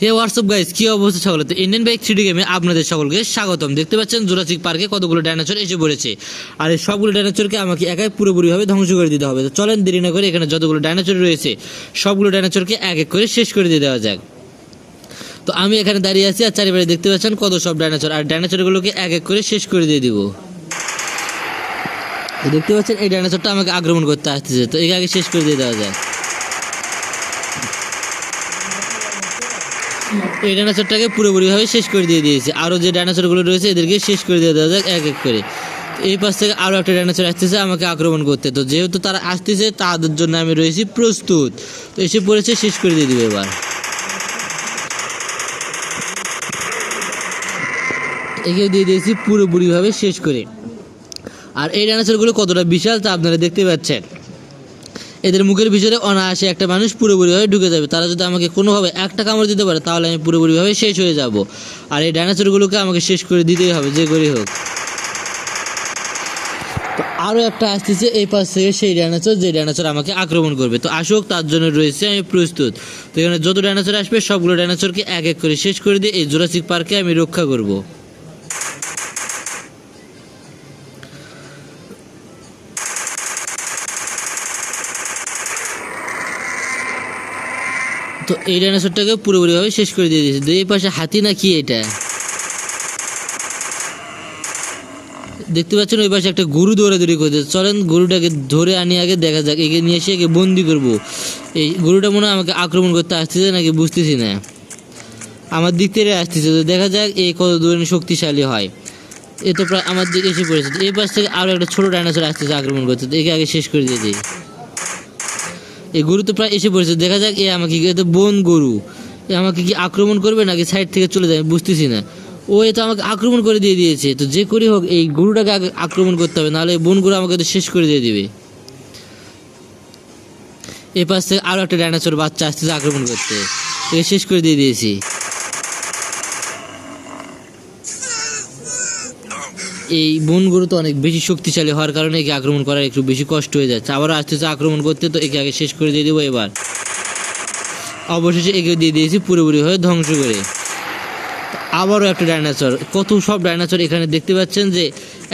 হে WhatsApp guys, কি অবস্থা সকলে? তো ইন্ডিয়ান বাইক 3D গেমে আপনাদের সকলকে স্বাগতম। দেখতে পাচ্ছেন জুরাসিক পার্কে কতগুলো ডাইনোসর এসে পড়েছে, আর এই সবগুলো ডাইনোসরকে আমাকে একাই পুরোপুরিভাবে ধ্বংস করে দিতে হবে। তো চলেন দেরি না করে এখানে যতগুলো ডাইনোসর রয়েছে সবগুলো ডাইনোসরকে এক এক করে শেষ করে দিয়ে দেওয়া যাক। তো আমি এখানে দাঁড়িয়ে আছি আর চারিপাশে দেখতে পাচ্ছেন কত সব ডাইনোসর, আর ডাইনোসরগুলোকে এক এক করে শেষ করে দিয়ে দিব। দেখতে পাচ্ছেন এই ডাইনোসরটা আমাকে আক্রমণ করতে আসতেছে, তো একে আগে শেষ করে দিয়ে দেওয়া যায়। এই ডাইনোসরটাকে পুরোপুরিভাবে শেষ করে দিয়ে দিয়েছে। আরও যে ডাইনোসরগুলো রয়েছে এদেরকে শেষ করে দিয়ে দেওয়া যাক এক এক করে। এই পাশ থেকে আরও একটা ডাইনোসর আসতেছে আমাকে আক্রমণ করতে, তো যেহেতু তারা আসতেছে তাদের জন্য আমি রয়েছি প্রস্তুত। তো এসে পড়েছে, শেষ করে দিয়ে দিবে এবার। একেও দিয়ে দিয়েছি পুরোপুরিভাবে শেষ করে। আর এই ডাইনোসরগুলো কতটা বিশাল তা আপনারা দেখতে পাচ্ছেন। এদের মুখের ভিতরে অনায়াসে একটা মানুষ পুরোপুরিভাবে ঢুকে যাবে। তারা যদি আমাকে কোনোভাবে একটা কামড় দিতে পারে তাহলে আমি পুরোপুরিভাবে শেষ হয়ে যাব। আর এই ডাইনোসরগুলোকে আমাকে শেষ করে দিতেই হবে যে করে হোক। তো আরও একটা আসতেছে এই পাশ থেকে, সেই ডাইনোসর যে ডাইনোসর আমাকে আক্রমণ করবে। তো আসুক, তার জন্য রয়েছে আমি প্রস্তুত। তো এখানে যত ডাইনোসর আসবে সবগুলো ডাইনোসরকে এক এক করে শেষ করে দিয়ে এই জুরাসিক পার্কে আমি রক্ষা করব। তো এই ডাইনোসরটাকে পুরোপুরিভাবে শেষ করে দিয়ে দিয়েছে। এই পাশে হাতি না কি এটা দেখতে পাচ্ছেন, ওই পাশে একটা গরু দৌড়াদৌড়ি করতে। চলেন গরুটাকে ধরে আনি, আগে দেখা যাক। একে নিয়ে এসে একে বন্দি করবো। এই গরুটা মনে হয় আমাকে আক্রমণ করতে আসতেছে নাকি বুঝতেছি না, আমার দিক থেকে আসতেছে। তো দেখা যাক এই কত দূর শক্তিশালী হয়। এ তো প্রায় আমার দিকে এসে পড়েছে। এই পাশ থেকে আরও একটা ছোটো ডাইনোসর আসতেছে আক্রমণ করতে, একে আগে শেষ করে দিয়ে দিই। এই গরু তো প্রায় এসে পড়েছে, দেখা যাক এ আমাকে কি বন গরু এ আমাকে কি আক্রমণ করবে নাকি সাইড থেকে চলে যাবে বুঝতেছি না। ও এ তো আমাকে আক্রমণ করে দিয়ে দিয়েছে। তো যে করেই হোক এই গরুটাকে আগে আক্রমণ করতে হবে, নাহলে বন গরু আমাকে তো শেষ করে দিয়ে দিবে। এ পাশ থেকে আরও একটা ডাইনোসর বাচ্চা আসতেছে আক্রমণ করতে, একে শেষ করে দিয়ে দিয়েছি। এই বন গরু তো অনেক বেশি শক্তিশালী হওয়ার কারণে একে আক্রমণ করার একটু বেশি কষ্ট হয়ে যাচ্ছে। আবারও আসতেছে আক্রমণ করতে, তো একে আগে শেষ করে দিয়ে দেবো এবার। অবশেষে একে দিয়ে দিয়েছি পুরোপুরিভাবে ধ্বংস করে। আবারও একটা ডাইনোসর, কত সব ডাইনোসর এখানে দেখতে পাচ্ছেন যে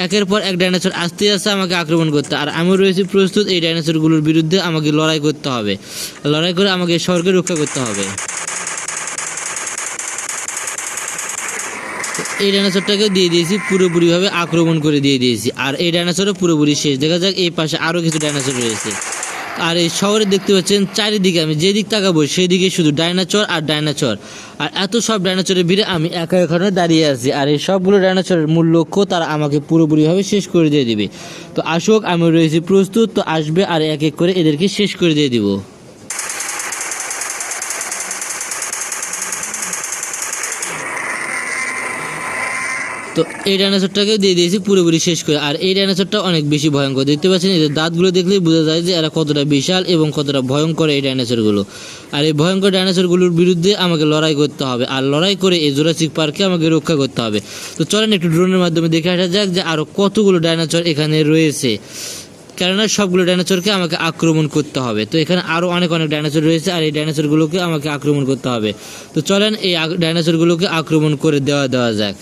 একের পর এক ডাইনোসর আসতে আসতে আমাকে আক্রমণ করতে। আর আমিও রয়েছি প্রস্তুত এই ডাইনোসরগুলোর বিরুদ্ধে আমাকে লড়াই করতে হবে। লড়াই করে আমাকে শহরকে রক্ষা করতে হবে। এই ডাইনোসরটাকে দিয়ে দিয়েছি পুরোপুরিভাবে আক্রমণ করে দিয়ে দিয়েছি। আর এই ডাইনোসরও পুরোপুরি শেষ। দেখা যাক এই পাশে আরও কিছু ডাইনোসর রয়েছে। আর এই শহরে দেখতে পাচ্ছেন চারিদিকে আমি যেদিক তাকাবো সেদিকে শুধু ডাইনোসর আর ডাইনোসর। আর এত সব ডাইনোসরের ভিড়ে আমি একা এখানে দাঁড়িয়ে আছি। আর এই সবগুলো ডাইনোসরের মূল লক্ষ্য তারা আমাকে পুরোপুরিভাবে শেষ করে দিয়ে দিবে। তো আসুক, আমি রয়েছি প্রস্তুত। তো আসবে আর এক এক করে এদেরকে শেষ করে দিয়ে দিব। তো এই ডাইনোসরটাকে দিয়ে দিয়েছি পুরোপুরি শেষ করে। আর এই ডাইনোসরটা অনেক বেশি ভয়ঙ্কর। দেখতে পাচ্ছেন এদের দাঁতগুলো দেখলেই বোঝা যায় যে এরা কতটা বিশাল এবং কতটা ভয়ঙ্কর এই ডাইনোসরগুলো। আর এই ভয়ঙ্কর ডাইনোসরগুলোর বিরুদ্ধে আমাকে লড়াই করতে হবে, আর লড়াই করে এই জুরাসিক পার্কে আমাকে রক্ষা করতে হবে। তো চলেন একটু ড্রোনের মাধ্যমে দেখে আসা যাক যে আরও কতগুলো ডাইনোসর এখানে রয়েছে, কেননা সবগুলো ডাইনোসরকে আমাকে আক্রমণ করতে হবে। তো এখানে আরও অনেক অনেক ডাইনোসর রয়েছে, আর এই ডাইনোসরগুলোকে আমাকে আক্রমণ করতে হবে। তো চলেন এই ডাইনোসরগুলোকে আক্রমণ করে দেওয়া যাক।